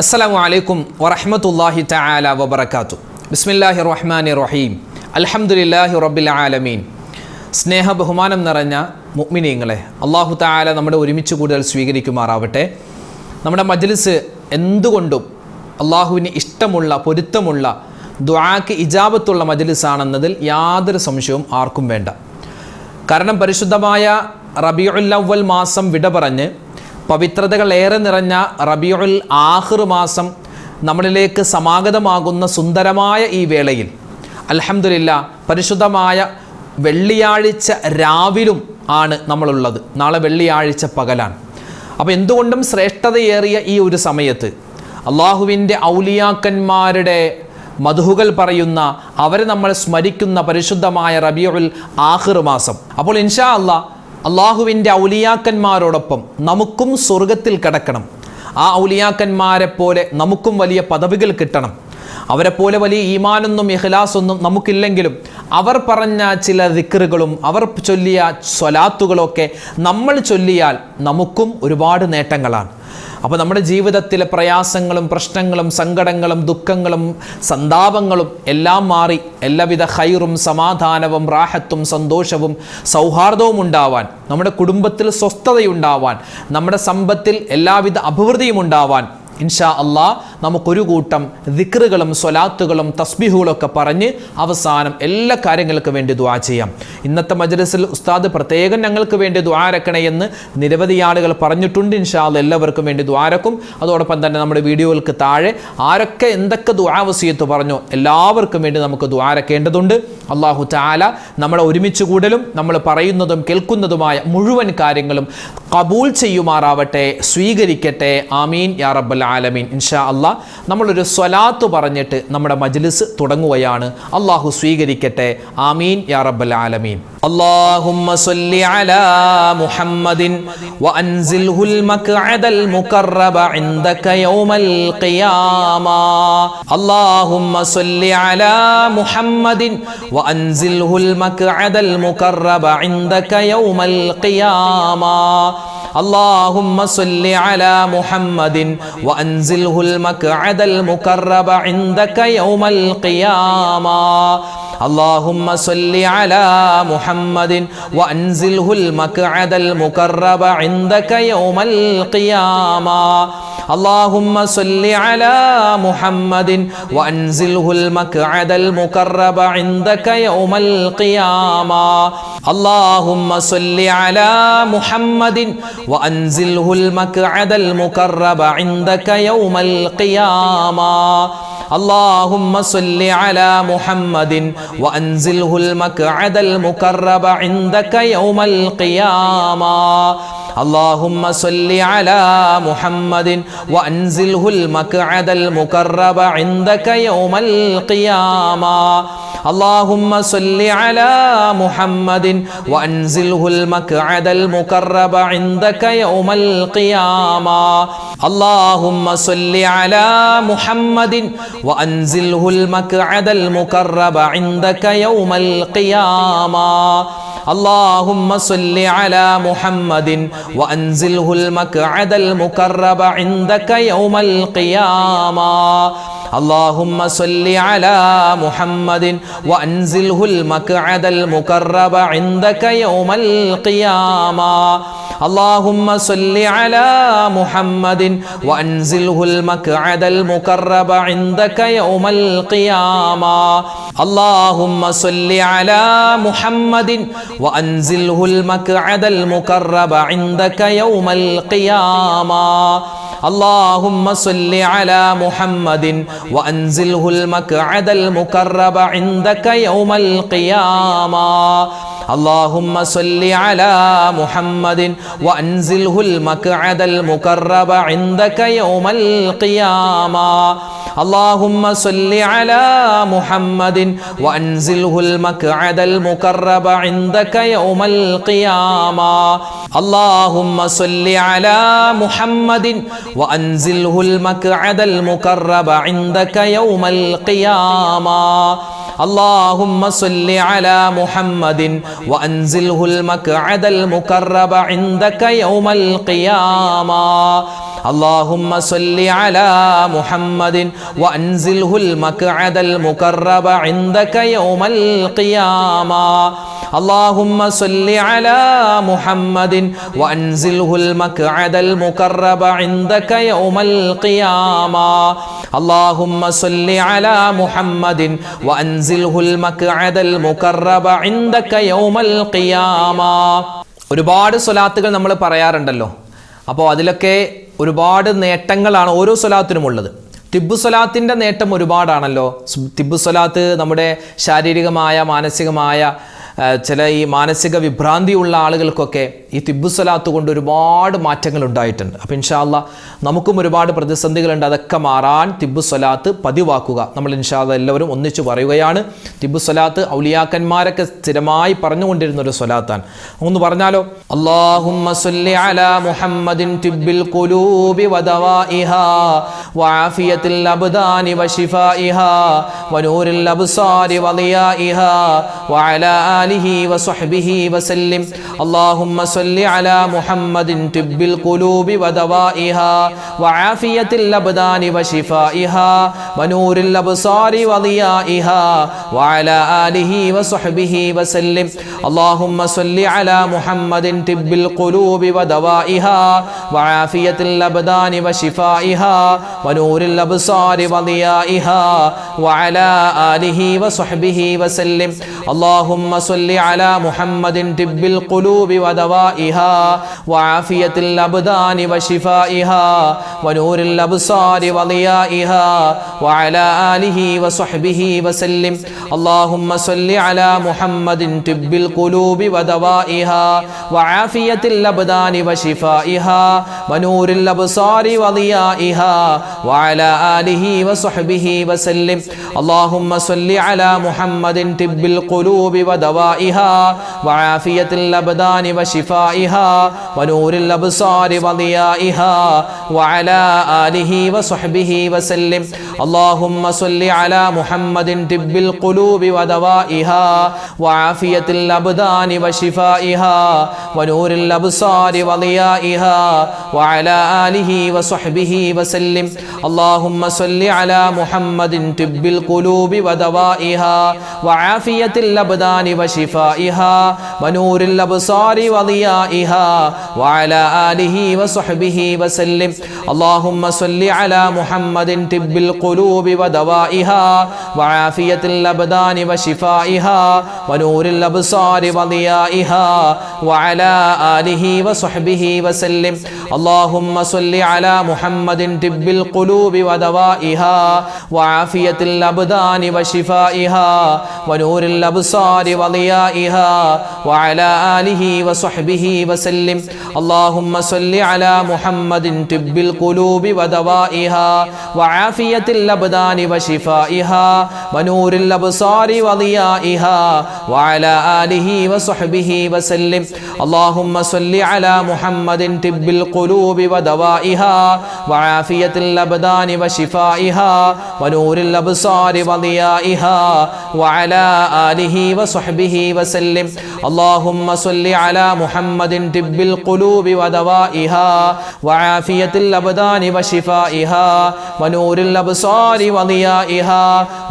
അസ്സലാമു അലൈക്കും വറഹ്മത്തുള്ളാഹി തആല വബറകാതുഹു. ബിസ്മില്ലാഹിർ റഹ്മാനിർ റഹീം. അൽഹംദുലില്ലാഹി റബ്ബിൽ ആലമീൻ. സ്നേഹ ബഹുമാനം നിറഞ്ഞ മുഅ്മിനീങ്ങളെ, അല്ലാഹു തആല നമ്മുടെ ഒരുമിച്ച് കൂടുതൽ സ്വീകരിക്കുമാറാവട്ടെ. നമ്മുടെ മജ്ലിസ് എന്തുകൊണ്ടും അല്ലാഹുവിന് ഇഷ്ടമുള്ള, പൊരുത്തമുള്ള, ദുആക്ക് ഇജാബത്തുള്ള മജ്ലിസാണെന്നതിൽ യാതൊരു സംശയവും ആർക്കും വേണ്ട. കാരണം പരിശുദ്ധമായ റബീഉൽ അവ്വൽ മാസം വിട പറഞ്ഞ് പവിത്രതകൾ ഏറെ നിറഞ്ഞ റബീഉൽ ആഖിർ മാസം നമ്മളിലേക്ക് സമാഗതമാകുന്ന സുന്ദരമായ ഈ വേളയിൽ അൽഹംദുലില്ലാഹ് പരിശുദ്ധമായ വെള്ളിയാഴ്ച രാവിലും ആണ് നമ്മളുള്ളത്. നാളെ വെള്ളിയാഴ്ച പകലാണ്. അപ്പോൾ എന്തുകൊണ്ടും ശ്രേഷ്ഠതയേറിയ ഈ ഒരു സമയത്ത് അള്ളാഹുവിൻ്റെ ഔലിയാക്കന്മാരുടെ മദ്ഹുകൾ പറയുന്ന, അവരെ നമ്മൾ സ്മരിക്കുന്ന പരിശുദ്ധമായ റബീഉൽ ആഖിർ മാസം. അപ്പോൾ ഇൻഷാ അല്ലാഹ് അള്ളാഹുവിൻ്റെ ഔലിയാക്കന്മാരോടൊപ്പം നമുക്കും സ്വർഗത്തിൽ കിടക്കണം. ആ ഔലിയാക്കന്മാരെ പോലെ നമുക്കും വലിയ പദവികൾ കിട്ടണം. അവരെപ്പോലെ വലിയ ഈമാനൊന്നും ഇഖ്ലാസൊന്നും നമുക്കില്ലെങ്കിലും അവർ പറഞ്ഞ ചില ദിക്റുകളും അവർ ചൊല്ലിയ സ്വലാത്തുകളൊക്കെ നമ്മൾ ചൊല്ലിയാൽ നമുക്കും ഒരുപാട് നേട്ടങ്ങളാണ്. അപ്പോൾ നമ്മുടെ ജീവിതത്തിലെ പ്രയാസങ്ങളും പ്രശ്നങ്ങളും സങ്കടങ്ങളും ദുഃഖങ്ങളും സന്താപങ്ങളും എല്ലാം മാറി എല്ലാവിധ ഖൈറും സമാധാനവും റാഹത്തും സന്തോഷവും സൗഹാർദ്ദവും ഉണ്ടാവാൻ, നമ്മുടെ കുടുംബത്തിൽ സ്വസ്ഥതയുണ്ടാവാൻ, നമ്മുടെ സമ്പത്തിൽ എല്ലാവിധ അഭിവൃദ്ധിയും ഉണ്ടാവാൻ ഇൻഷാ അല്ലാഹ് നമുക്കൊരു കൂട്ടം ദിക്റുകളും സ്വലാത്തുകളും തസ്ബീഹുകളൊക്കെ പറഞ്ഞ് അവസാനം എല്ലാ കാര്യങ്ങൾക്കും വേണ്ടി ദുആ ചെയ്യാം. ഇന്നത്തെ മജ്ലിസിൽ ഉസ്താദ് പ്രത്യേകം ഞങ്ങൾക്ക് വേണ്ടി ദുആ രക്കണേ എന്ന് നിരവധി ആളുകൾ പറഞ്ഞിട്ടുണ്ട്. ഇൻഷാ അല്ലാഹ് എല്ലാവർക്കും വേണ്ടി ദുആ രക്കും. അതോടൊപ്പം തന്നെ നമ്മുടെ വീഡിയോകൾക്ക് താഴെ ആരൊക്കെ എന്തൊക്കെ ദുആ വസിയത്ത് പറഞ്ഞോ എല്ലാവർക്കും വേണ്ടി നമുക്ക് ദുആ രക്കേണ്ടതുണ്ട്. അല്ലാഹു തആല നമ്മളെ ഒരുമിച്ച് കൂടലും നമ്മൾ പറയുന്നതും കേൾക്കുന്നതുമായ മുഴുവൻ കാര്യങ്ങളും ഖബൂൽ ചെയ്യുമാറാവട്ടെ, സ്വീകരിക്കട്ടെ. ആമീൻ യാ റബ്ബൽ ആലമീൻ. ഇൻഷാ അല്ലാഹ് നമ്മളൊരു സ്വലാത്ത് പറഞ്ഞിട്ട് നമ്മുടെ മജ്ലിസ് തുടങ്ങുകയാണ്. അല്ലാഹു സ്വീകരിക്കട്ടെ. ആമീൻ യാ റബ്ബൽ ആലമീൻ. اللهم صل على محمد وأنزله المقعد المقرب عندك يوم القيامة. اللهم صل على محمد وأنزله المقعد المقرب عندك يوم القيامة. اللهم صل على محمد وأنزله المقعد المقرب عندك يوم القيامة. اللهم صل على محمد وأنزله المقعد المقرب عندك يوم القيامة. اللهم صل على محمد وأنزله المقعد المقرب عندك يوم القيامة. اللهم صل على محمد وأنزله المقعد المقرب عندك يوم القيامة. اللهم صل على محمد وأنزله المقعد المقرب عندك يوم القيامة. اللهم صل على محمد وأنزله المقعد المقرب عندك يوم القيامة. اللهم صل على محمد وأنزله المقعد المقرب عندك يوم القيامة. اللهم صل على محمد وأنزله المقعد المقرب عندك يوم القيامة. اللهم صل على محمد وأنزله المقعد المقرب عندك يوم القيامة. اللهم صل على محمد وأنزله المقعد المقرب عندك يوم القيامة. اللهم صل على محمد وأنزله المقعد المقرب عندك يوم القيامة. اللهم صل على محمد وأنزله المقعد المقرب عندك يوم القيامة. اللهم صل على محمد وأنزله المقعد المقرب عندك يوم القيامة. اللهم صل على محمد وأنزله المقعد المقرب عندك يوم القيامة. اللهم صل على محمد وأنزله المقعد المقرب عندك يوم القيامة. اللهم صل على محمد وأنزله المقعد المقرب عندك يوم القيامة. اللهم صل على محمد وأنزله المقعد المقرب عندك يوم القيامة. اللهم صل على محمد وأنزله المقعد المقرب عندك يوم القيامة اللهم صل على محمد وأنزله المقعد المقرب عندك يوم القيامة اللهم صل على محمد وأنزله المقعد المقرب عندك يوم القيامة. ഒരുപാട് സ്വലാത്തുകൾ നമ്മൾ പറയാറുണ്ടല്ലോ. അപ്പോൾ അതിലൊക്കെ ഒരുപാട് നേട്ടങ്ങളാണ് ഓരോ സ്വലാത്തിനും ഉള്ളത്. തിബ്ബു സ്വലാത്തിൻ്റെ നേട്ടം ഒരുപാടാണല്ലോ. തിബ്ബു സ്വലാത്ത് നമ്മുടെ ശാരീരികമായ മാനസികമായ ചില ഈ മാനസിക വിഭ്രാന്തിയുള്ള ആളുകൾക്കൊക്കെ ഈ തിബ്ബു സ്വലാത്ത് കൊണ്ട് ഒരുപാട് മാറ്റങ്ങൾ ഉണ്ടായിട്ടുണ്ട്. അപ്പോൾ ഇൻഷാ അല്ലാഹ് നമുക്കും ഒരുപാട് പ്രതിസന്ധികളുണ്ട്, അതൊക്കെ മാറാൻ തിബ്ബു സ്വലാത്ത് പതിവാക്കുക. നമ്മൾ ഇൻഷാ അല്ലാഹ് എല്ലാവരും ഒന്നിച്ചു പറയുകയാണ്. തിബ്ബു സ്വലാത്ത് ഔലിയാക്കന്മാരൊക്കെ സ്ഥിരമായി പറഞ്ഞുകൊണ്ടിരുന്ന ഒരു സ്വലാത്താണ്. ഒന്ന് പറഞ്ഞാലോ? അല്ലാഹുമ്മ സ്വല്ലി അലാ മുഹമ്മദിൻ തിബ്ബിൽ ഖുലൂബി വദവാഇഹാ വആഫിയത്തിൽ അബ്ദാനി വശിഫാഇഹാ വനൂരിൽ അബ്സാരി വളിയാഇഹാ വഅലാ ആലിഹി വസ്വഹ്ബിഹി വസല്ലിം. اللهم صل على محمد طب القلوب ودوائها وعافية الأبدان وشفائها ونور الأبصار وضيائها وعلى آله وصحبه وسلم. اللهم صل على محمد طب القلوب ودوائها وعافية الأبدان وشفائها ونور الأبصار وضيائها وعلى آله وصحبه وسلم. اللهم صل على محمد طب القلوب ودوائها وعافية الأبدان وشفائها ونور الأبصار وضيائها وعلى آله وصحبه وسلم. اللهم صل على محمد طب القلوب ودوائها وعافية الأبدان وشفائها ونور الأبصار وضيائها وعلى آله وصحبه وسلم. اللهم صل على محمد طب القلوب ودوائها وعافية الأبدان وشفائها ونور الأبصار وضيائها وعلى آله وصحبه وسلم. اللهم صل على محمد طب القلوب ودوائها وعافية الأبدان وشفائها ونور الأبصار وضيائها وعلى آله وصحبه وسلم. اللهم صل على محمد طب القلوب ودوائها وعافية الأبدان وشفائها ونور الأبصار وضيائها وعلى آله وصحبه وسلم. اللهم صل على محمد طب القلوب ودوائها وعافية الأبدان وشفائها ونور الأبصار وضيائها وعلى آله وصحبه وسلم. اللهم صل على محمد طب القلوب ودوائها وعافية الأبدان وشفائها ونور الأبصار وضيائها وعلى آله وصحبه وسلم. اللهم صل على محمد طب القلوب ودوائها وعافية الأبدان وشفائها ونور الأبصار وضيائها وعلى آله وصحبه وسلم. اللهم صل على محمد طب القلوب ودوائها وعافية الأبدان وشفائها ونور الأبصار وضيائها وعلى آله وصحبه وسلم. اللهم صل على محمد طب القلوب ودوائها وعافية الأبدان وشفائها ونور الأبصار وضيائها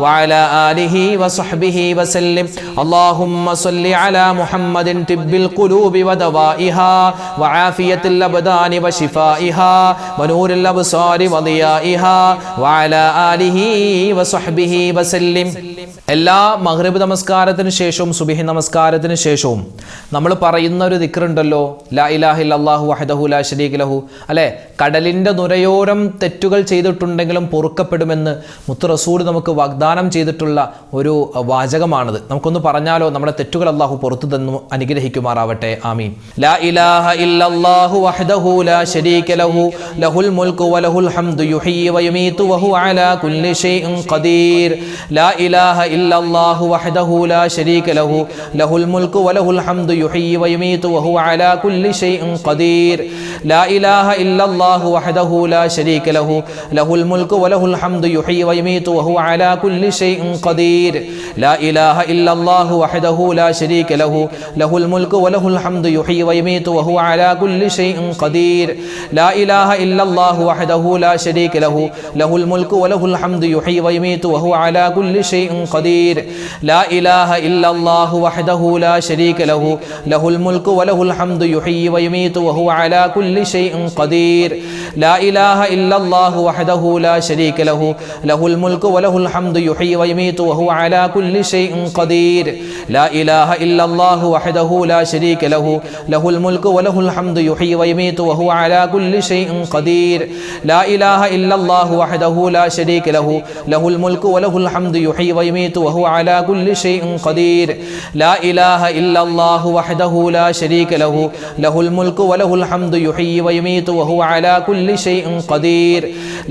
وعلى آله وصحبه وسلم. اللهم صل على محمد طب القلوب ودوائها وعافية الأبدان وشفائها ونور الأبصار وضيائها وعلى آله وصحبه وسلم. എല്ലാ മഗ്രിബ് നമസ്കാരത്തിന് ശേഷവും സുബ്ഹി നമസ്കാരത്തിന് ശേഷവും നമ്മൾ പറയുന്ന ഒരു ദിക്റുണ്ടല്ലോ, ലാ ഇലാഹ ഇല്ലല്ലാഹു വഹ്ദഹു ലാ ശരീക ലഹു, അല്ലേ? കടലിൻ്റെ നുരയോരം തെറ്റുകൾ ചെയ്തിട്ടുണ്ടെങ്കിലും പൊറുക്കപ്പെടുമെന്ന് മുത്ത് റസൂൽ നമുക്ക് വാഗ്ദാനം ചെയ്തിട്ടുള്ള ഒരു വാചകമാണത്. നമുക്കൊന്ന് പറഞ്ഞാലോ? നമ്മുടെ തെറ്റുകൾ അല്ലാഹു പുറത്തു തന്നു അനുഗ്രഹിക്കുമാറാവട്ടെ. ആമീൻ. ലാ ഇലാഹ ഇല്ലല്ലാഹു വഹ്ദഹു ലാ ശരീക ലഹു ലഹുൽ മുൽക്കു വലഹുൽ ഹംദു യുഹ്യി വയുമീതു വഹുവ അലാ കുല്ലി ഷൈഇൻ ഖദീർ. ലാ ഇലാഹ ഇല്ലല്ലാഹു വഹ്ദഹു ലാ ശരീക ലഹു ലഹുൽ മുൽക്കു وله الحمد يحيي ويميت وهو على كل شيء قدير لا إله إلا الله وحده لا شريك له له الملك وله الحمد يحيي ويميت وهو على كل شيء قدير لا إله إلا الله وحده لا شريك له له الملك وله الحمد يحيي ويميت وهو على كل شيء قدير لا إله إلا الله وحده لا شريك له له الملك وله الحمد يحيي ويميت وهو على كل شيء قدير لا إله إلا الله وحده لا شريك له له الملك وله الحمد يحيي ويميت وهو على كل شيء قدير لا إله إلا الله وحده لا شريك له له الملك وله الحمد يحيي ويميت وهو على كل شيء قدير لا إله إلا الله وحده لا شريك له له الملك وله الحمد يحيي ويميت وهو على كل شيء قدير لا إله إلا الله وحده لا شريك له له الملك وله الحمد يحيي ويميت وهو على كل شيء قدير لا إله إلا الله وحده لا شريك له له الملك وله الحمد يحيي ويميت وهو على كل شيء قدير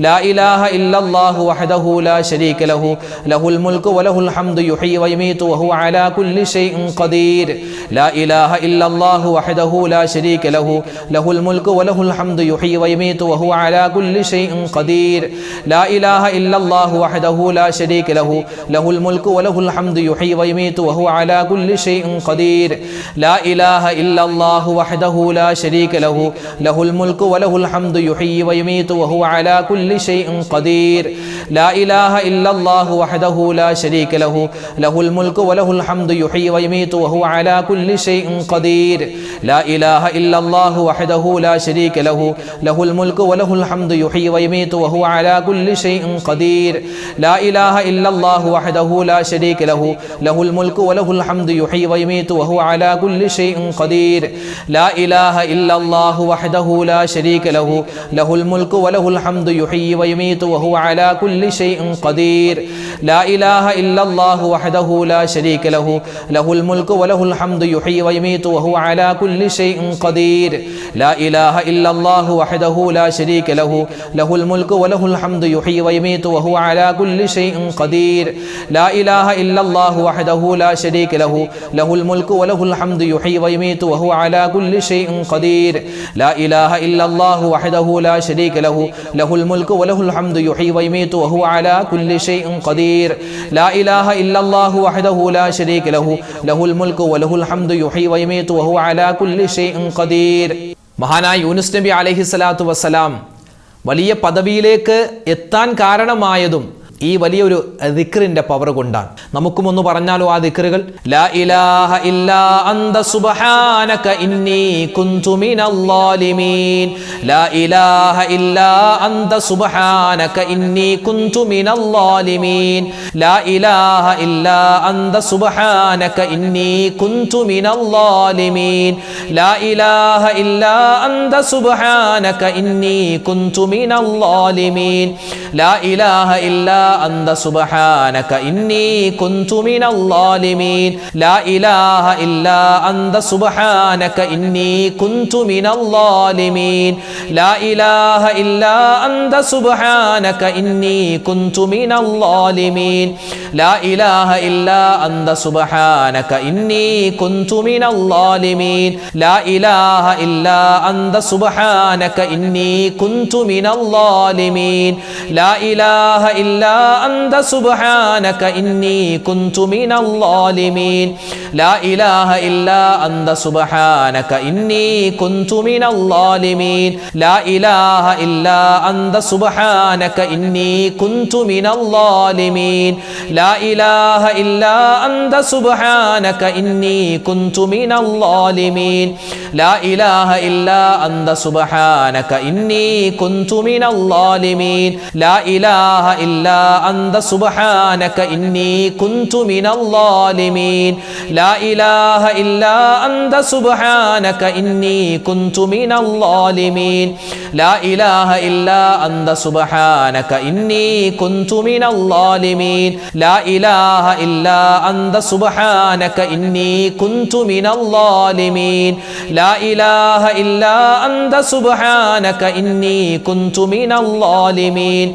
لا إله إلا الله وحده لا شريك له له الملك وله الحمد يحيي ويميت وهو على كل شيء قدير لا إله إلا الله وحده لا شريك له له الملك وله الحمد يحيي ويميت وهو على كل شيء قدير لا إله إلا الله وحده لا شريك له له الملك وله الحمد يحيي ويميت وهو على كل شيء قدير لا إله إلا الله وحده لا شريك له له الملك وله الحمد يحيي ويميت وهو على كل شيء قدير لا إله إلا الله وحده لا شريك له له الملك وله الحمد يحيي ويميت وهو على كل شيء قدير لا إله إلا الله وحده لا شريك له له الملك وله الحمد يحيي ويميت وهو على كل شيء قدير لا إله إلا الله وحده لا شريك له له الملك وله الحمد يحيي ويميت وهو على كل شيء قدير لا إله إلا الله وحده لا شريك له له الملك وله الحمد يحيي ويميت وهو على كل شيء قدير لا إله إلا الله وحده لا شريك له له الملك وله الحمد يحيي ويميت وهو على كل شيء قدير لا إله إلا الله وحده لا شريك له له الملك وله الحمد يحيي ويميت وهو على كل شيء قدير لا إله إلا الله وحده لا شريك له له الملك وله الحمد يحيي ويميت وهو على كل شيء قدير لا إله إلا الله وحده لا شريك له له الملك وله الحمد يحيي ويميت وهو على كل شيء قدير لا إله إلا الله وحده لا شريك له له الملك وله الحمد يحيي ويميت وهو على كل شيء قدير മഹാനായ യൂനുസ് നബി അലൈഹിസ്സലാത്തു വസ്സലാം വലിയ പദവിയിലേക്ക് എത്താൻ കാരണമായതും ഈ വലിയൊരു ദിക്റിന്റെ പവർ കൊണ്ടാണ്. നമുക്കും ഒന്ന് പറഞ്ഞാലോ ആ ദിക്റുകൾ? ലാ ഇലാഹ ഇല്ലാ അന്ത സുബ്ഹാനക ഇന്നി കുന്തു മിനൽ ളാലിമീൻ ലാ ഇലാഹ ഇല്ലാ അന്ത സുബ്ഹാനക ഇന്നി കുന്തു മിനൽ ളാലിമീൻ ലാ ഇലാഹ ഇല്ലാ അന്ത സുബ്ഹാനക ഇന്നി കുന്തു മിനൽ ളാലിമീൻ ലാ ഇലാഹ ഇല്ലാ അന്ത സുബ്ഹാനക ഇന്നി കുന്തു മിനൽ ളാലിമീൻ ലാ ഇലാഹ ഇല്ലാ أنت سبحانك إني كنت من الظالمين لا إله إلا أنت سبحانك إني كنت من الظالمين لا إله إلا أنت سبحانك إني كنت من الظالمين لا إله إلا أنت سبحانك إني كنت من الظالمين لا إله إلا أنت سبحانك إني كنت من الظالمين لا إله إلا أنت سبحانك إني كنت من الظالمين لا إله إلا أنت سبحانك إني كنت من الظالمين لا إله إلا أنت سبحانك إني كنت من الظالمين لا إله إلا أنت سبحانك إني كنت من الظالمين لا إله إلا أنت سبحانك إني كنت من الظالمين لا إله إلا أنت سبحانك إني كنت من الظالمين لا إله إلا أنت سبحانك إني كنت من الظالمين لا إله إلا أنت سبحانك إني كنت من الظالمين الظالمين لا إله إلا أنت سبحانك إني كنت من الظالمين لا إله إلا أنت سبحانك إني كنت من الظالمين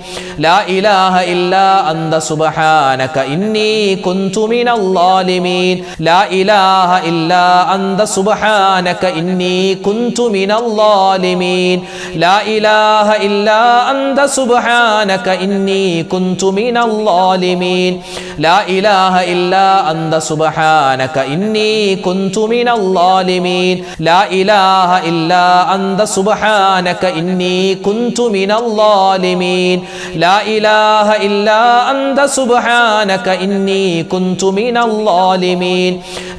لا إله إلا أنت سبحانك إني كنت من الظالمين لا إله إلا أنت سبحانك إني كنت من الظالمين لا إله إلا أنت سبحانك إني كنت من الظالمين لا إله إلا أنت سبحانك إني كنت من الظالمين لا إله إلا أنت سبحانك إني كنت من الظالمين لا إله إلا أنت سبحانك إني كنت من الظالمين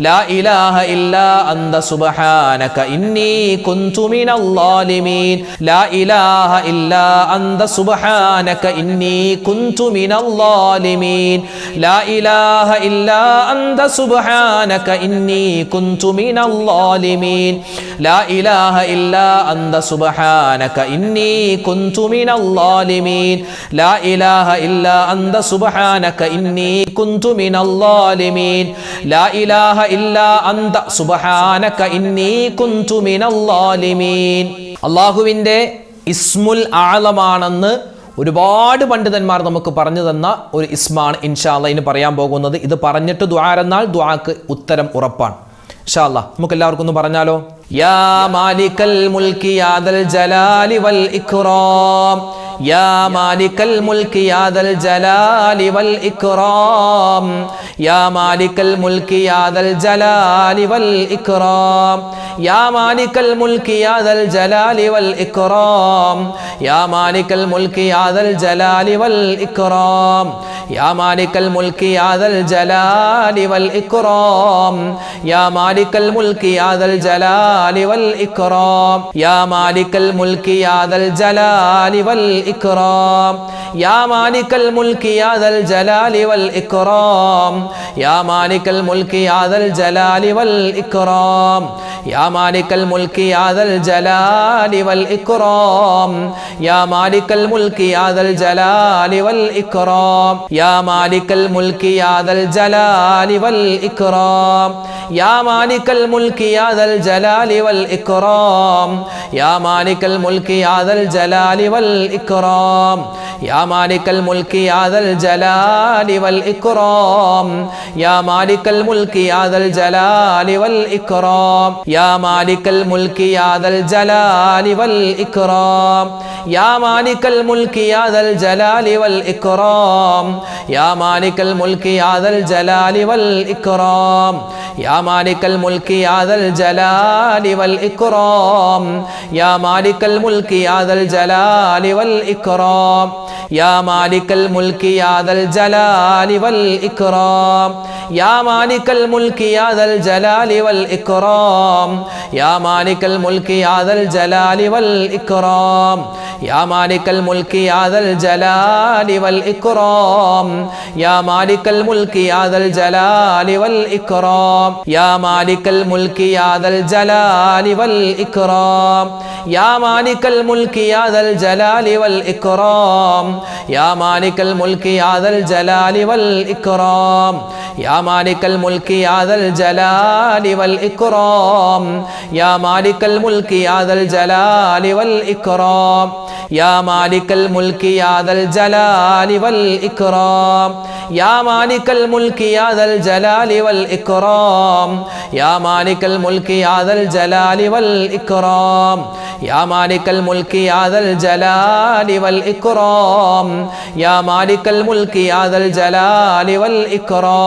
لا إله إلا أنت سبحانك إني كنت من الظالمين لا إله إلا أنت سبحانك إني كنت من الظالمين لا إله إلا أنت سبحانك إني كنت من الظالمين لا إله إلا أنت سبحانك إني كنت من الظالمين لا إله إلا أنت سبحانك إني كنت من الظالمين لا إله إلا أنت سبحانك إني كنت من الظالمين അല്ലാഹുവിൻ്റെ ഇസ്മുൽ ആളമാണെന്ന് ഒരുപാട് പണ്ഡിതന്മാർ നമുക്ക് പറഞ്ഞു തന്ന ഒരു ഇസ്മാണ് ഇൻഷാ അല്ലാഹ് ഇനി പറയാൻ പോകുന്നത്. ഇത് പറഞ്ഞിട്ട് ദുആ എന്നാൽ ദുആക്ക് ഉത്തരം ഉറപ്പാണ്. ഇൻഷാ അല്ലാഹ് നമുക്ക് എല്ലാവർക്കും ഒന്ന് പറഞ്ഞാലോ. യാ മാലിക്കൽ മുൽക്കി യാ ദൽ ജലാലി വൽ ഇക്റാം യാ മാലിക്കൽ മുൽക്കി യാ ദൽ ജലാലി വൽ ഇക്റാം യാ മാലിക്കൽ മുൽക്കി യാ ദൽ ജലാലി വൽ ഇക്റാം യാ മാലിക്കൽ മുൽക്കി യാ ദൽ ജലാലി വൽ ഇക്റാം യാ മാലിക്കൽ മുൽക്കി യാ ദൽ ജലാലി വൽ ഇക്റാം യാ മാലിക്കൽ മുൽക്കി യാ ദൽ ജലാലി വൽ ഇക്റാം യാ മാലിക്കൽ മുൽക്കി യാ ദൽ ജലാലി വൽ ഇക്റാം യാ മാലിക്കൽ മുൽക്കി യാ ദൽ ജലാലി വൽ ഇക്റാം യാ മാലിക്കൽ മുൽക്കി യാ ദൽ ജലാലി വൽ ഇക്റാം യാ മാലിക്കൽ മുൽക്കി യാ ദൽ ജലാലി വൽ ഇക്റാം യാ മാലിക്കൽ മുൽക്കി യാ ദൽ ജലാലി വൽ ഇക്റാം യാ മാലിക്കൽ മുൽക്കി യാ ദൽ ജലാലി വൽ ഇക്റാം യാ മാലിക്കൽ മുൽക്കി യാ ദൽ ജലാലി വൽ ഇക്റാം യാ മാലിക്കൽ മുൽക്കി യാ ദൽ ജലാലി വൽ ഇക്റാം യാ മാലിക്കൽ മുൽക്കി യാ ദൽ ജലാലി വൽ ഇക്റാം യാ മാലിക്കൽ മുൽക്കി യാ ദൽ ജലാലി വൽ ഇക്റാം യാ മാലിക്കൽ മുൽക്കി യാ ദൽ ജലാലി വൽ ഇക്റാം യാ മാലിക്കൽ മുൽക്കി യാ ദൽ ജലാലി വൽ ഇക്റാം യാ മാലിക്കൽ മുൽക്കി യാ ദൽ ജലാലി വൽ ഇക്റാം യാ മാലിക്കൽ മുൽക്കി യാ ദൽ ജലാലി വൽ ഇക്റാം യാ മാലിക്കൽ മുൽക്കി യാ ദൽ ജലാലി വൽ ഇക്റാം യാ മാലിക്കൽ മുൽക്കി യാ ദൽ ജലാലി വൽ ഇക്റാം യാ മാലിക്കൽ മുൽക്കി യാ ദൽ ജലാലി വൽ ഇക്റാം യാ മാലിക്കൽ മുൽക്കി യാ ദൽ ജലാലി വൽ ഇക്റാം യാ മാലിക്കൽ മുൽക്കി യാ ദൽ ജലാലി വൽ ഇക്റാം യാ മാലിക്കൽ മുൽക്കി യാ ദൽ ജലാലി വൽ ഇക്റാം യാ മാലിക്കൽ മുൽക്കി യാ ദൽ ജലാലി വൽ ഇക്റാം യാ മാലിക്കൽ മുൽക്കി യാ ദൽ ജലാലി വൽ ഇക്റാം യാ മാലിക്കൽ മുൽക്കി യാ ദൽ ജലാലി വൽ ഇക്റാം യാ മാലിക്കൽ മുൽക്കി യാ ദൽ ജലാലി വൽ ഇക്റാം യാ മാലിക്കൽ മുൽക്കി യാ ദൽ ജലാലി വൽ ഇക്റാം യാ മാലിക്കൽ മുൽക്കി യാ ദൽ ജലാലി വൽ ഇക്റാം യാ മാലിക്കൽ മുൽക്കി യാ ദൽ ജലാലി വൽ ഇക്റാം യാ മാലിക്കൽ മുൽക്കി യാ ദൽ ജലാലി വൽ ഇക്റാം യാ മാലിക്കൽ മുൽക്കി യാ ദൽ ജലാലി വൽ ഇക്റാം യാ മാലിക്കൽ മുൽക്കി യാ ദൽ ജലാലി വൽ ഇക്റാം യാ മാലിക്കൽ മുൽക്കി യാ ദൽ ജലാലി വൽ ഇക്റാം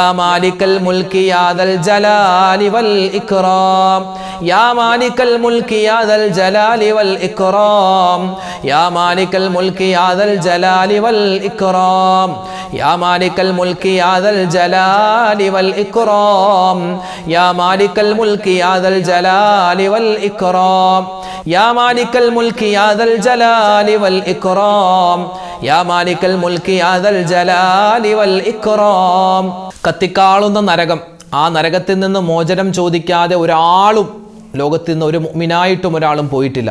യാ മാലിക്കൽ മുൽക്കി യാ ദൽ ജലാലി വൽ ഇക്റാം യാ മാലിക്കൽ മുൽക്കി യാ ദൽ ജലാലി വൽ ഇക്റാം യാ മാലിക്കൽ മുൽക്കി യാ ദൽ ജലാലി വൽ ഇക്റാം യാ മാലിക്കൽ മുൽക്കി യാ ദൽ ജലാലി വൽ ഇക്റാം യാ മാലിക്കൽ മുൽക്കി യാ ദൽ ജലാലി വൽ ഇക്റാം യാ മാലിക്കൽ മുൽക്കി യാ ദൽ ജലാലി വൽ ഇക്റാം യാ മാലിക്കൽ മുൽക്കി യാ ദൽ ജലാലി വൽ ഇക്റാം. കത്തിക്കാളുന്ന നരകം, ആ നരകത്തിൽ നിന്ന് മോചനം ചോദിക്കാതെ ഒരാളും ലോകത്തിൽ നിന്ന് ഒരു മുഅ്മിനായിട്ടും ഒരാളും പോയിട്ടില്ല.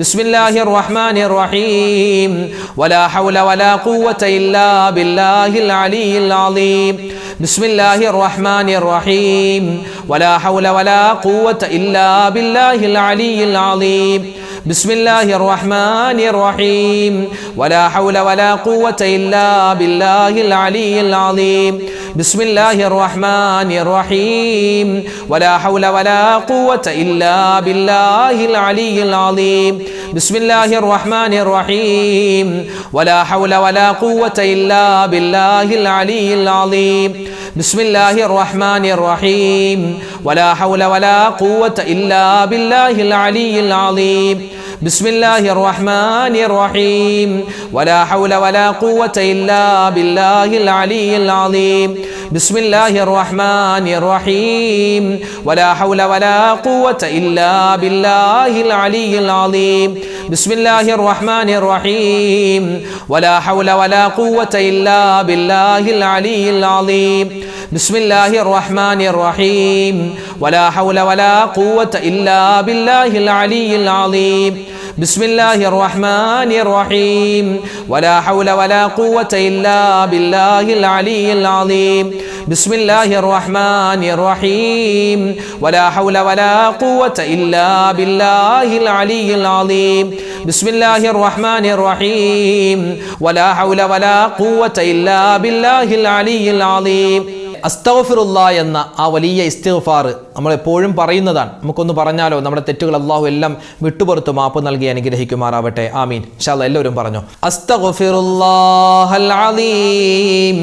ബിസ്മില്ലാഹിർ റഹ്മാനിർ റഹീം വലാ ഹൗല വലാ ഖുവത ഇല്ലാ ബില്ലാഹിൽ അലിയിൽ അലീം ബിസ്മില്ലാഹിർ റഹ്മാനിർ റഹീം വലാ ഹൗല വലാ ഖുവത ഇല്ലാ ബില്ലാഹിൽ അലിയിൽ അലീം ബിസ്മില്ലാഹിർ റഹ്മാനിർ റഹീം വലാ ഹൗല വലാ ഖുവത ഇല്ലാ ബില്ലാഹിൽ അലിയിൽ അലീം ബിസ്മില്ലാഹിർ റഹ്മാനിർ റഹീം വലാ ഹൗല വലാ ഖുവത ഇല്ലാ ബില്ലാഹിൽ അലിയിൽ അലീം ബിസ്മില്ലാഹിർ റഹ്മാനിർ റഹീം വലാ ഹൗല വലാ ഖുവത ഇല്ലാ ബില്ലാഹിൽ അലിയിൽ അലീം ബിസ്മില്ലാഹിർ റഹ്മാനിർ റഹീം വലാ ഹൗല വലാ ഖുവത ഇല്ലാ ബില്ലാഹിൽ അലിയിൽ അലീം ബിസ്മില്ലാഹിർ റഹ്മാനിർ റഹീം വലാ ഹൗല വലാ ഖുവത ഇല്ലാ ബില്ലാഹിൽ അലിയിൽ അലീം ബിസ്മില്ലാഹിർ റഹ്മാനിർ റഹീം വലാ ഹൗല വലാ ഖുവത ഇല്ലാ ബില്ലാഹിൽ അലിയിൽ അലീം ബിസ്മില്ലാഹിർ റഹ്മാനിർ റഹീം വലാ ഹൗല വലാ ഖുവത ഇല്ലാ ബില്ലാഹിൽ അലിയിൽ അലീം ബിസ്മില്ലാഹിർ റഹ്മാനിർ റഹീം വലാ ഹൗല വലാ ഖുവത ഇല്ലാ ബില്ലാഹിൽ അലിയിൽ അലീം ബിസ്മില്ലാഹിർ റഹ്മാനിർ റഹീം വലാ ഹൗല വലാ ഖുവത ഇല്ലാ ബില്ലാഹിൽ അലിയിൽ അലീം ബിസ്മില്ലാഹിർ റഹ്മാനിർ റഹീം വലാ ഹൗല വലാ ഖുവത ഇല്ലാ ബില്ലാഹിൽ അലിയിൽ അലീം ബിസ്മില്ലാഹിർ റഹ്മാനിർ റഹീം വലാ ഹൗല വലാ ഖുവത ഇല്ലാ ബില്ലാഹിൽ അലിയിൽ അലീം. അസ്തഗ്ഫിറുല്ലാഹ് എന്ന ആ വലിയ ഇസ്തിഗ്ഫാർ നമ്മൾ എപ്പോഴും പറയുന്നതാണ്. നമുക്കൊന്ന് പറഞ്ഞാലോ, നമ്മുടെ തെറ്റുകൾ അല്ലാഹു എല്ലാം വിട്ടുപുറത്ത് മാപ്പ് നൽകി അനുഗ്രഹിക്കുമാറാവട്ടെ. ആമീൻ. ഇൻഷാ അല്ലാഹ് എല്ലാവരും പറഞ്ഞു. അസ്തഗ്ഫിറുല്ലാഹൽ അലീം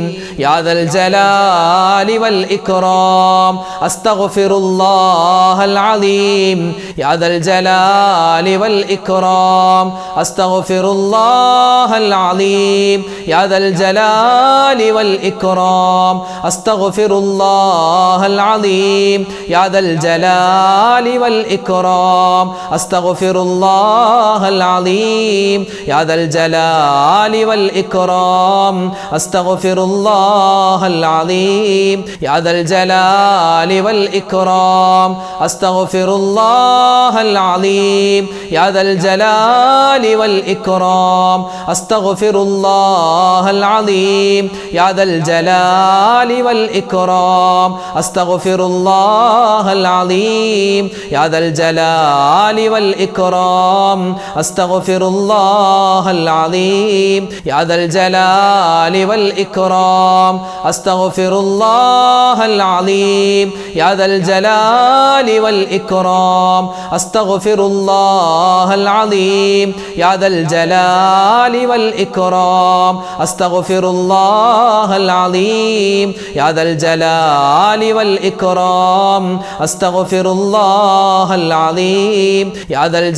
യാ ദൽ ജലാലി വൽ ഇക്റാം അസ്തഗ്ഫിറുല്ലാഹൽ അലീം യാ ദൽ ജലാലി വൽ ഇക്റാം അസ്തഗ്ഫിറുല്ലാഹൽ അലീം യാ ദൽ ജലാലി വൽ ഇക്റാം അസ്തഗ്ഫിറുല്ലാഹൽ അലീം യാ ദൽ ജലാലി വൽ ഇക്റാം അസ്തഗ്ഫിറുല്ലാഹൽ അലീം യാ ദൽ ജലാലി വൽ ഇക്റാം അസ്തഗ്ഫിറുല്ലാഹൽ അലീം യാ ദൽ ജലാലി വൽ ഇക്റാം അസ്തഗ്ഫിറുല്ലാഹൽ അലീം യാ ദൽ ജലാലി വൽ ഇക്റാം അസ്തഗ്ഫിറുല്ലാഹൽ അലീം യാ ദൽ ജലാലി വൽ ഇക്റാം അസ്തഗ്ഫിറുല്ലാഹൽ അലീം യാ ദൽ ജലാലി വൽ ഇക്റാം അസ്തഗ്ഫിറുല്ലാഹൽ അലീം യാ ദൽ ജലാലി വൽ ഇക്റാം അസ്തഗ്ഫിറുല്ലാഹൽ അലീം യാ ദൽ ജലാലി വൽ ഇക്റാം അസ്തഗ്ഫിറുല്ലാഹൽ അലീം യാ ദൽ ജലാലി വൽ ഇക്റാം അസ്തഗ്ഫിറുല്ലാഹൽ അലീം യാ ദൽ ജലാലി വൽ ഇക്റാം അസ്തഗ്ഫിറുല്ലാഹൽ അലീം യാ ദൽ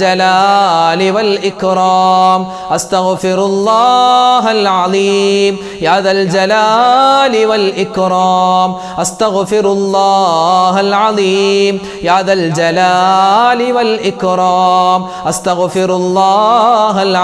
ജലാലി വൽ ഇക്റാം അസ്തഗ്ഫിറുല്ലാഹൽ അലീം യാ ദൽ ജലാലി വൽ ഇക്റാം അസ്തഗ്ഫിറുല്ലാഹൽ അലീം യാ ദൽ ജലാലി വൽ ഇക്റാം അസ്തഗ്ഫിറുല്ലാഹൽ അലീം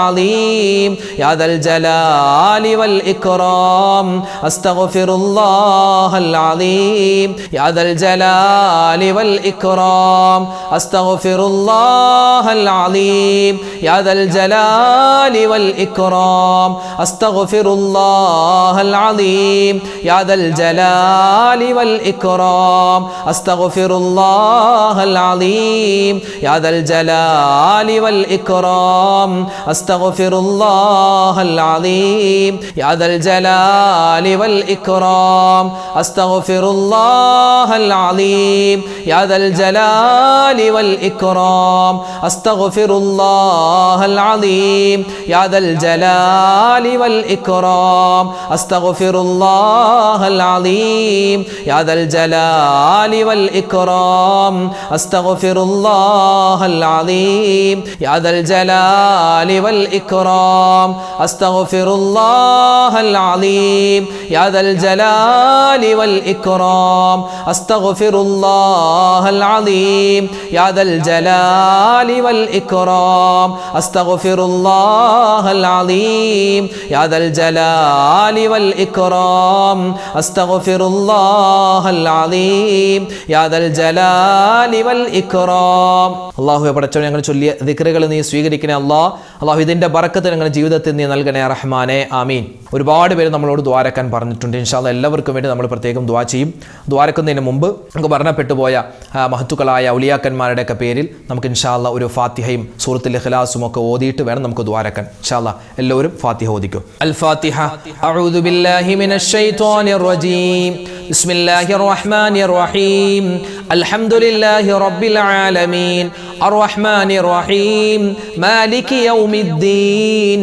യാ ദൽ ജലാലി വൽ ഇക്റാം അസ്തഗ്ഫിറുല്ലാഹൽ അലീം യാ ദൽ ജലാലി വൽ ഇക്റാം അസ്തഗ്ഫിറുല്ലാഹൽ അലീം യാ ദൽ ജലാലി വൽ ഇക്റാം അസ്തഗ്ഫിറുല്ലാഹൽ അലീം യാ ദൽ ജലാലി വൽ ഇക്റാം അസ്തഗ്ഫിറുല്ലാഹൽ അലീം യാ ദൽ ജലാലി വൽ ഇക്റാം അസ്തഗ്ഫിറുല്ലാഹൽ അലീം യാ ദൽ ജലാലി വൽ ഇക്റാം അസ്തഗ്ഫിറുല്ലാഹൽ അലീം യാ ദൽ ജലാലി വൽ ഇക്റാം അസ്തഗ്ഫിറുല്ലാഹൽ അലീം യാ ദൽ ജലാലി വൽ ഇക്റാം അസ്തഗ്ഫിറുല്ലാഹൽ അലീം യാ ദൽ ജലാലി വൽ ഇക്റാം അസ്തഗ്ഫിറുല്ലാഹൽ അലീം യാ ദൽ ജലാലി വൽ ഇക്റാം അസ്തഗ്ഫിറുല്ലാഹൽ അലീം യാ ദൽ ജലാലി والإكرام أستغفر الله العظيم يا ذا الجلال والإكرام أستغفر الله العظيم يا ذا الجلال والإكرام أستغفر الله العظيم يا ذا الجلال والإكرام. അല്ലാഹുവേ പടച്ചവനെ ഞങ്ങൾ ചൊല്ലിയ ദിക്റുകൾ നീ സ്വീകരിക്കണേ അല്ലാഹ്. അല്ലാഹു ഇതിന്റെ ബറക്കത്ത് ഞങ്ങളുടെ ജീവിതത്തിൽ നീ നൽകണേ റഹ്മാനേ, ആമീൻ. ഒരുപാട് പേര് നമ്മളോട് ദ്വാരക്കാൻ പറഞ്ഞിട്ടുണ്ട്. ഇൻഷാ അല്ലാഹ് എല്ലാവർക്കും വേണ്ടി നമ്മൾ പ്രത്യേകം ദ്വാ ചെയ്യും. ദ്വാരക്കുന്നതിന് മുമ്പ് നമുക്ക് മരണപ്പെട്ടു പോയ മഹത്തുക്കളായ ഔലിയാക്കന്മാരുടെയൊക്കെ പേരിൽ നമുക്ക് ഇൻഷാ അല്ലാഹ് ഒരു ഫാത്തിഹയും സൂറത്തുൽ ഇഖ്ലാസും ഒക്കെ ഓതിയിട്ട് വേണം നമുക്ക് ദ്വാരക്കാൻ. ഇൻഷാ അല്ലാഹ് എല്ലാവരും ഫാത്തിഹ ഓദിക്കും. അൽ ഫാത്തിഹ. അഊദു ബില്ലാഹി മിനശ് ശൈത്വാനിർ റജീം. ബിസ്മില്ലാഹിർ റഹ്മാനിർ റഹീം. അൽഹംദുലില്ലാഹി റബ്ബിൽ ആലമീൻ അർറഹ്മാനിർ റഹീം മാലികി യൗമിദ്ദീൻ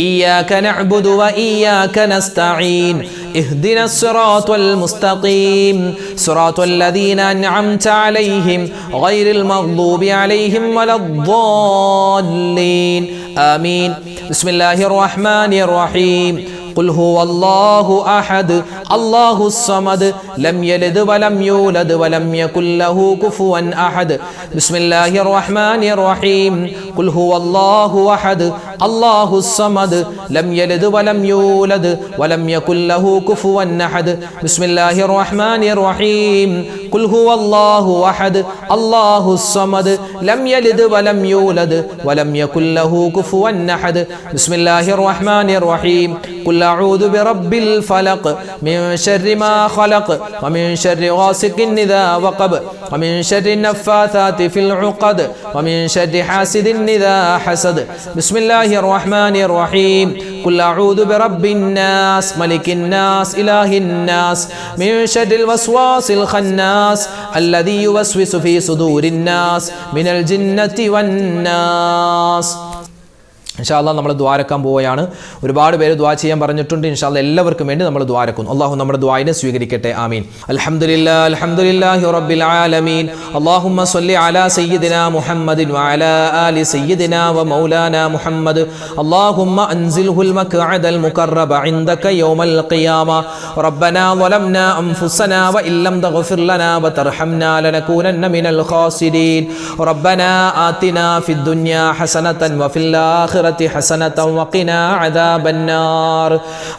ഇയ്യാക നഅ്ബുദു വ ഇയ്യാക നസ്തഈൻ اهدنا الصراط المستقيم صراط الذين أنعمت عليهم غير المغضوب عليهم ولا الضالين آمين. بسم الله الرحمن الرحيم. قل هو الله أحد الله الصمد لم يلد ولم يولد ولم يكن له كفوا أحد. بسم الله الرحمن الرحيم. قل هو الله أحد الله الصمد لم يلد ولم يولد ولم يكن له كفوا أحد. بسم الله الرحمن الرحيم. قل هو الله أحد الله الصمد لم يلد ولم يولد ولم يكن له كفوا أحد. بسم الله الرحمن الرحيم. قل أعوذ برب الفلق من شر ما خلق ومن شر غاسق إذا وقب ومن شر النفاثات في العقد ومن شر حاسد إذا حسد. بسم الله الرحمن الرحيم. قل أعوذ برب الناس ملك الناس إله الناس من شر الوسواس الخناس الذي يوسوس في صدور الناس من الجنة والناس. ഇൻഷാ അല്ലാഹ് നമ്മൾ ദ്വാരക്കാൻ പോവുകയാണ്. ഒരുപാട് പേര് ദ്വാ ചെയ്യാൻ പറഞ്ഞിട്ടുണ്ട്. ഇൻഷാ അല്ലാഹ് എല്ലാവർക്കും വേണ്ടി നമ്മൾ ദ്വാരക്കുന്നു. അല്ലാഹു നമ്മുടെ ദ്വായിനെ സ്വീകരിക്കട്ടെ, ആമീൻ. അൽഹംദുലില്ലാഹി അൽഹംദുലില്ലാഹി റബ്ബിൽ ആലമീൻ. അല്ലാഹുമ്മ സ്വല്ലി അലാ സയ്യിദിനാ മുഹമ്മദിൻ വഅലാ ആലി സയ്യിദിനാ വമൗലാനാ മുഹമ്മദ്. അല്ലാഹുമ്മ അൻസിൽഹുൽ മഖ്അദൽ മുഖറബ ഇൻദക യൗമൽ ഖിയാമ. റബ്ബനാ ളലംനാ അൻഫുസനാ വഇല്ലം തഗ്ഫിർ ലനാ വതർഹംനാ ലനകൂനന്ന മിനൽ ഖാസിരീൻ. റബ്ബനാ ആതിനാ ഫിദ് ദുനിയാ ഹസനതൻ വഫിൽ ആഖിറതി ഹസനതൻ വഖിനാ അദാബന്നാർ.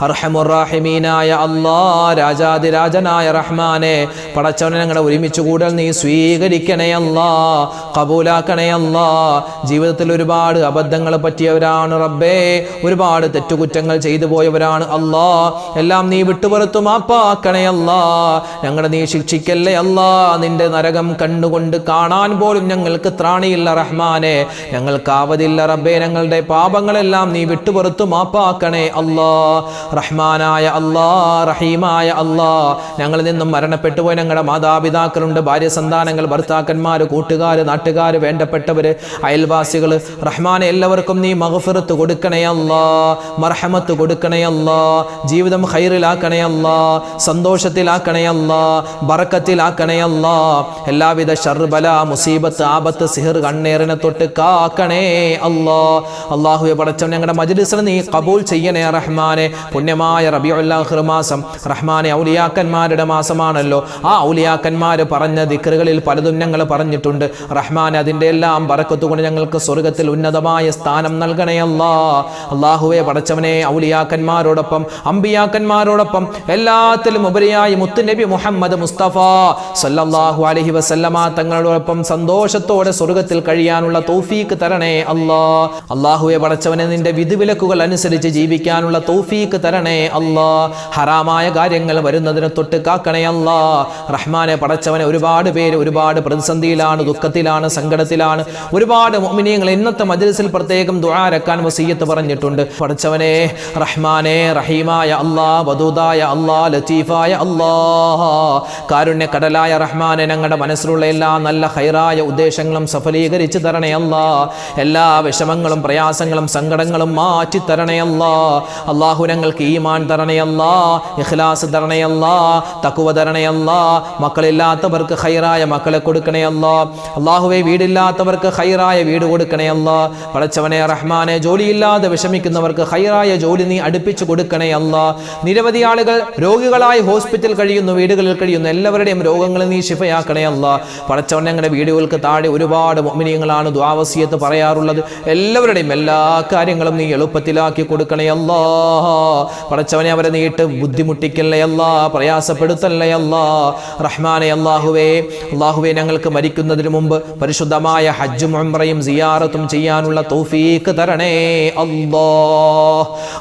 അർഹമുർ റഹീമീനായ അല്ലാഹ്, രാജാതിരാജനായ റഹ്മാനെ, പടച്ചവനെ ഞങ്ങളെ ഒരുമിച്ച് കൂടൽ നീ സ്വീകരിക്കണേ അല്ലാഹ്, കബൂലാക്കണേ അല്ലാഹ്. ജീവിതത്തിൽ ഒരുപാട് അബദ്ധങ്ങൾ പറ്റിയവരാണ് റബ്ബേ, ഒരുപാട് തെറ്റുകുറ്റങ്ങൾ ചെയ്തു പോയവരാണ് അല്ലാഹ്. എല്ലാം നീ വിട്ടുപുറത്തു മാപ്പാക്കണേ അല്ലാഹ്. ഞങ്ങളെ നീ ശിക്ഷിക്കല്ലേ അല്ലാഹ്. നിന്റെ നരകം കണ്ണുകൊണ്ട് കാണാൻ പോലും ഞങ്ങൾക്ക് ത്രാണിയില്ല റഹ്മാനെ, ഞങ്ങൾക്ക് ആവതില്ല റബ്ബേ. ഞങ്ങളുടെ പാപങ്ങളെല്ലാം നീ വിട്ടുപുറത്തു മാപ്പാക്കണേ അല്ലാഹ്. റഹ്മാനായ അല്ലാഹ്, റഹീമായ അല്ലാഹ്, ഞങ്ങളിൽ നിന്നും മരണപ്പെട്ടു പോയ ഞങ്ങളുടെ മാതാപിതാക്കളുണ്ട്, ഭാര്യ സന്താനങ്ങൾ, ഭർത്താക്കന്മാർ, കൂട്ടുകാർ, നാട്ടുകാർ, വേണ്ടപ്പെട്ടവർ, അയൽവാസികൾ, റഹ്മാനെ എല്ലാവർക്കും നീ മഗ്ഫിറത്ത് കൊടുക്കണേ അല്ലാഹ്, മർഹമത്ത് കൊടുക്കണേ അല്ലാഹ്. ജീവിതം ഖൈറിലാക്കണേ അല്ലാഹ്, സന്തോഷത്തിലാക്കണേ അല്ലാഹ്, ബറക്കത്തിലാക്കണേ അല്ലാഹ്. എല്ലാവിധ ശർറ്, ബല, മുസീബത്ത്, ആപത്ത്, സിഹർ, കണ്ണേറിനെ തൊട്ട് കാക്കണേ അല്ലാഹ്. അല്ലാഹുവേ പടച്ചവൻ ഞങ്ങളുടെ മജ്ലിസിനെ നീ ഖബൂൽ ചെയ്യണേ റഹ്മാനെ. പുണ്യമായ റബീഉൽ ആഖിർ മാസം റഹ്മാനെ ഔലിയാക്കന്മാരുടെ മാസമാണല്ലോ. ആ ഔലിയാക്കന്മാർ പറഞ്ഞ ദിക്റുകളിൽ പലതും ഞങ്ങൾ പറഞ്ഞിട്ടുണ്ട് റഹ്മാനെ. അതിൻ്റെ എല്ലാം ബറക്കത്ത് കൊണ്ട് ഞങ്ങൾക്ക് സ്വർഗത്തിൽ ഉന്നതമായ സ്ഥാനം നൽകണേ അല്ലാഹ്. അല്ലാഹുവേ പടച്ചവനെ, ഔലിയാക്കന്മാരോടൊപ്പം അമ്പിയാക്കന്മാരോടൊപ്പം എല്ലാത്തിലും ഉപരിയായി മുത്തുനബി മുഹമ്മദ് മുസ്തഫ സല്ലല്ലാഹു അലൈഹി വസല്ലമ തങ്ങളോടൊപ്പം സന്തോഷത്തോടെ സ്വർഗത്തിൽ കഴിയാനുള്ള തൗഫീഖ് തരണേ അല്ലാഹ്. അല്ലാഹുവേ പടച്ചവനെ, നിന്റെ വിധിവിലക്കുകൾ അനുസരിച്ച് ജീവിക്കാനുള്ള തൗഫീഖ് തരണേ അല്ലാഹ്. ഹറാമായ കാര്യങ്ങൾ വരുന്നതിനെ തൊട്ട് കാക്കണേ അല്ലാഹ്. റഹ്മാനെ പടച്ചവനെ, ഒരുപാട് പേര് ഒരുപാട് പ്രതിസന്ധിയിലാണ്, ദുഃഖത്തിലാണ്, സങ്കടത്തിലാണ്. ഒരുപാട് മുഅ്മിനീങ്ങൾ ഇന്നത്തെ മജ്ലിസിൽ പ്രത്യേകം ദുആരക്കാൻ വസിയ്യത്ത് പറഞ്ഞിട്ടുണ്ട്. പടച്ചവനെ റഹ്മാനെ, റഹീമായ അല്ലാഹ്, വദൂദായ അല്ലാഹ്, ലത്തീഫായ അല്ലാഹ്, കാരുണ്യക്കടലായ റഹ്മാനെ, ഞങ്ങളുടെ മനസ്സിലുള്ള എല്ലാ നല്ല ഖൈറായ ഉദ്ദേശങ്ങളും സഫലീകരിച്ച് തരണേ അല്ലാഹ്. എല്ലാ വിഷമങ്ങളും പ്രയാസങ്ങളും പ്രയാസങ്ങളും സങ്കടങ്ങളും മാറ്റി തരണേ അല്ലാ. അല്ലാഹു ഞങ്ങൾക്ക് ഈമാൻ തരണേ അല്ലാ, ഇഖ്ലാസ് തരണേ അല്ലാ, തഖ്വ തരണേ അല്ലാ. മക്കളില്ലാത്തവർക്ക് ഖൈറായ മക്കളെ കൊടുക്കണേ അല്ലാ. അല്ലാഹുവേ വീടില്ലാത്തവർക്ക് ഖൈറായ വീട് കൊടുക്കണേ അല്ലാ. പടച്ചവനെ റഹ്മാനെ ജോലിയില്ലാതെ വിഷമിക്കുന്നവർക്ക് ഖൈറായ ജോലി നീ അടുപ്പിച്ചു കൊടുക്കണേ അല്ലാ. നിരവധി ആളുകൾ രോഗികളായി ഹോസ്പിറ്റൽ കഴിയുന്നു, വീടുകളിൽ കഴിയുന്നു, എല്ലാവരുടെയും രോഗങ്ങൾ നീ ശിഫയാക്കണേ അല്ലാ. പടച്ചവൻ ഞങ്ങളുടെ വീടുകൾക്ക് താഴെ ഒരുപാട് മുഅ്മിനീങ്ങളാണ് ദുആ വസിയത്ത് പറയാറുള്ളത്. എല്ലാവരുടെയും എല്ലാ കാര്യങ്ങളും നീ എളുപ്പത്തിലാക്കി കൊടുക്കണേ അല്ലാ. പടച്ചവനെ അവരെ നീട്ട് ബുദ്ധിമുട്ടിക്കല്ലേ അല്ലാ, പ്രയാസപ്പെടുത്തല്ലേ അല്ലാ. റഹ്മാനെ അല്ലാഹുവേ ഞങ്ങൾക്ക് മരിക്കുന്നതിന് മുമ്പ് പരിശുദ്ധമായ ഹജ്ജും ഉംറയും സിയാറത്തും ചെയ്യാനുള്ള തൗഫീഖ് തരണേ അല്ലാ.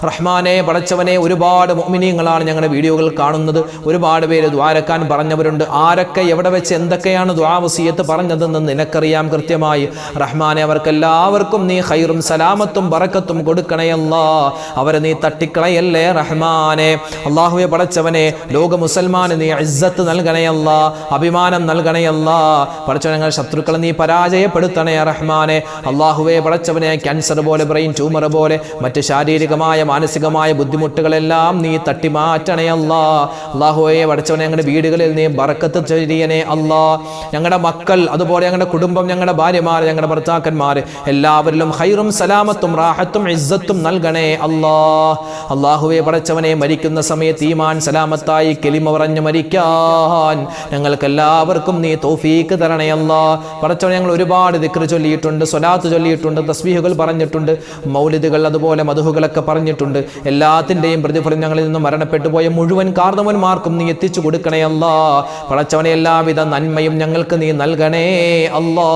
റഹ്മാനെ പടച്ചവനെ ഒരുപാട് മുഅ്മിനീങ്ങളാണ് ഞങ്ങളുടെ വീഡിയോകൾ കാണുന്നത്. ഒരുപാട് പേര് ദ്വാരക്കാൻ പറഞ്ഞവരുണ്ട്. ആരൊക്കെ എവിടെ വെച്ച് എന്തൊക്കെയാണ് ദുആ വസിയത്ത് പറഞ്ഞതെന്ന് നിനക്കറിയാം കൃത്യമായി. റഹ്മാനെ അവർക്കെല്ലാവർക്കും നീ ഖൈറും സലാമത്തും ബറക്കത്തും കൊടുക്കണേ അല്ലാ. അവരെ നീ തട്ടിക്കളയല്ലേ റഹ്മാനെ. അല്ലാഹുവേ പടച്ചവനെ ലോക മുസൽമാന് നീ ഇസ്സത്ത് നൽകണേ അല്ലാ, അഭിമാനം നൽകണേ അല്ലാ. പടച്ചവനെ ഞങ്ങളുടെ ശത്രുക്കളെ നീ പരാജയപ്പെടുത്തണേ റഹ്മാനെ. അല്ലാഹുവേ പടച്ചവനെ ക്യാൻസർ പോലെ, ബ്രെയിൻ ട്യൂമർ പോലെ മറ്റ് ശാരീരികമായ മാനസികമായ ബുദ്ധിമുട്ടുകളെല്ലാം നീ തട്ടിമാറ്റണേ അല്ലാ. അല്ലാഹുവേ പടച്ചവനെ ഞങ്ങളുടെ വീടുകളിൽ നീ ബറക്കത്ത് ചെയ്യണേ അല്ലാ. ഞങ്ങളുടെ മക്കൾ, അതുപോലെ ഞങ്ങളുടെ കുടുംബം, ഞങ്ങളുടെ ഭാര്യമാർ, ഞങ്ങളുടെ ഭർത്താക്കന്മാർ, എല്ലാവരിലും ഖൈറും സലാമത്തും റാഹത്തും ഇസ്സത്തും നൽകണേ അല്ലാ. അല്ലാഹുവേ പടച്ചവനെ മരിക്കുന്ന സമയത്ത് ഈമാൻ സലാമത്തായി കലിമ പറഞ്ഞു മരിക്കാൻ ഞങ്ങൾക്ക് എല്ലാവർക്കും നീ തൗഫീഖ് തരണേ അല്ലാ. പടച്ചവനെ ഞങ്ങൾ ഒരുപാട് ദിക്ർ ചൊല്ലിയിട്ടുണ്ട്, സ്വലാത്ത് ചൊല്ലിയിട്ടുണ്ട്, തസ്ബീഹുകൾ പറഞ്ഞിട്ടുണ്ട്, മൗലിദുകൾ അതുപോലെ മദ്ഹുകളൊക്കെ പറഞ്ഞിട്ടുണ്ട്. എല്ലാത്തിൻ്റെയും പ്രതിഫലം ഞങ്ങളിൽ നിന്ന് മരണപ്പെട്ടു പോയ മുഴുവൻ കാർന്നവന്മാർക്കും നീ എത്തിച്ചു കൊടുക്കണേ അല്ലാ. പടച്ചവനെ എല്ലാവിധ നന്മയും ഞങ്ങൾക്ക് നീ നൽകണേ അല്ലാ.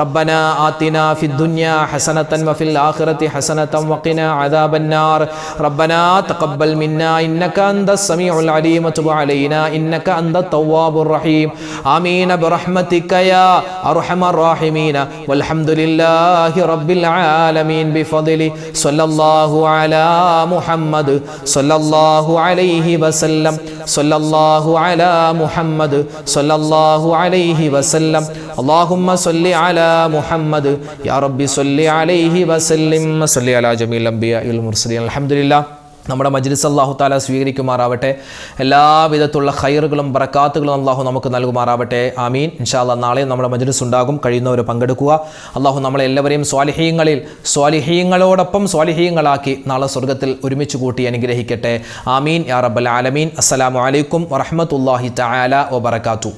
റബ്ബനാ ആതിനാ ഫിദ്ദുനിയാ ഹസനതൻ വഫിൽ ആഖിറതി ഹസനതൻ വഖിനാ അദാബന്നാർ. റബ്ബനാ തഖബ്ബൽ മിന്നാ ഇന്നക അൻതസ് സമീഉൽ അലീം വതുബ് അലൈനാ ഇന്നക അൻതത് തവ്വാബുർ റഹീം. ആമീൻ ബിറഹ്മതിക യാ അർഹമർ റഹീമീൻ. വൽഹംദുലില്ലാഹി റബ്ബിൽ ആലമീൻ ബിഫദ്ലി സ്വല്ലല്ലാഹു അലാ മുഹമ്മദ് സ്വല്ലല്ലാഹു അലൈഹി വസല്ലം സ്വല്ലല്ലാഹു അലാ മുഹമ്മദ് സ്വല്ലല്ലാഹു അലൈഹി വസല്ലം. അല്ലാഹുമ്മ സ്വല്ലി അലാ മുഹമ്മദ് യാ റബ്ബി സ്വല്ലി അലൈഹി വസല്ലം. സ്വല്ലി അലാ ജമീൽ അംബിയാഇ വൽ മുർസലീൻ. അൽഹംദുലില്ലാഹ്. നമ്മുടെ മജ്ലിസ് അല്ലാഹു തആല സ്വീകരിക്കുമാറാവട്ടെ. എല്ലാവിധത്തുള്ള ഖൈറുകളും ബറക്കാത്തുകളും അല്ലാഹു നമുക്ക് നൽകുമാറാവട്ടെ. ആമീൻ. ഇൻഷാ അല്ലാഹ് നാളെ നമ്മുടെ മജ്ലിസ് ഉണ്ടാകും. കഴിയുന്നവർ പങ്കെടുക്കുക. അല്ലാഹു നമ്മളെല്ലാവരെയും സ്വാലിഹീങ്ങളോടൊപ്പം സ്വാലിഹീങ്ങളാക്കി നാളെ സ്വർഗ്ഗത്തിൽ ഒരുമിച്ച് കൂട്ടി അനുഗ്രഹിക്കട്ടെ. ആമീൻ യാ റബ്ബൽ ആലമീൻ. അസ്സലാമു അലൈക്കും വറഹ്മത്തുള്ളാഹി തആല വബറകാതുഹു.